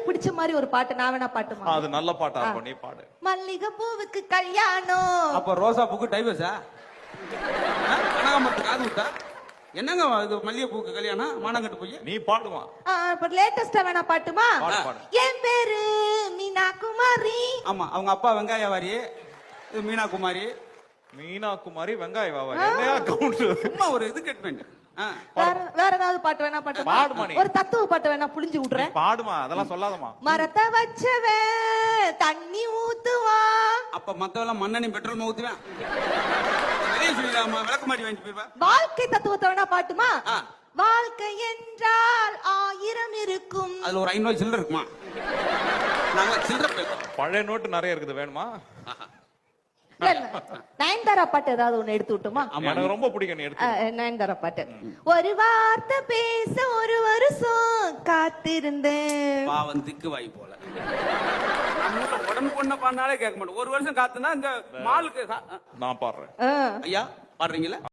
பிடிச்ச மாதிரி ஒரு பாட்டு நான் வேணா பாட்டுமா? அது நல்ல பாட்டா இருக்கும், நீ பாடு. மல்லிகை பூவுக்கு கல்யாணம். அப்ப ரோசா பூக்கு டைவர்ஸா? கனகாமரத்துக்கு காது விட்டா என்னங்க இது? மல்லிகை பூக்கு கல்யாணம் மானங்கட்டு போய் நீ பாடுமா? இப்ப லேட்டஸ்டா வேணா பாட்டுமா? பாடு, பாடு. என் பேரு மீனா குமாரி. ஆமா, அவங்க அப்பா வெங்காயவாரி, இது மீனா குமாரி. மீனா குமாரி வெங்காய வியாபாரி. என்னையா கவுண்ட்? சும்மா ஒரு இது கட்மெண்ட். வேற ஏதாவது பாட்டு வேணா பாட்டுமா? பாடுமா நீ. ஒரு தத்துவ பாட்டு வேணா புளிஞ்சு விட்டுறேன். பாடுமா, அதெல்லாம் சொல்லாதமா. மரத்தை வச்சவன் தண்ணி ஊத்துவான். அப்ப மத்தவெல்லாம் மண்ணெண்ணெய் பெட்ரோல் ஊத்துவேன். வெளியே சொல்லிடாம விளக்கமாரி வாங்கி போயிருவேன். வாழ்க்கை தத்துவத்தை வேணா பாட்டுமா? வாழ்க்கை என்றால் 1000 இருக்கும். அதுல ஒரு 500 சில்லற இருக்குமா? நாங்க சில்லற போயிருக்கோம். பழைய நோட்டு நிறைய இருக்குது, வேணுமா? நயன்தாரா பாட்டு ஏதாவது ஒண்ணு எடுத்து விட்டுமா? எனக்கு ரொம்ப பிடிக்கும், நீ எடுத்து. நயன்தாரா பாட்டு. ஒரு வார்த்தை பேச ஒரு வருஷம் காத்திருந்தேன். பாவம் திக்கு வாய் போல. உடம்பு பொண்ண பண்ணாலே கேட்க மாட்டோம். ஒரு வருஷம் காத்துனா இந்த மாலுக்கு நான் பாடுறேன். ஐயா பாடுறீங்களா?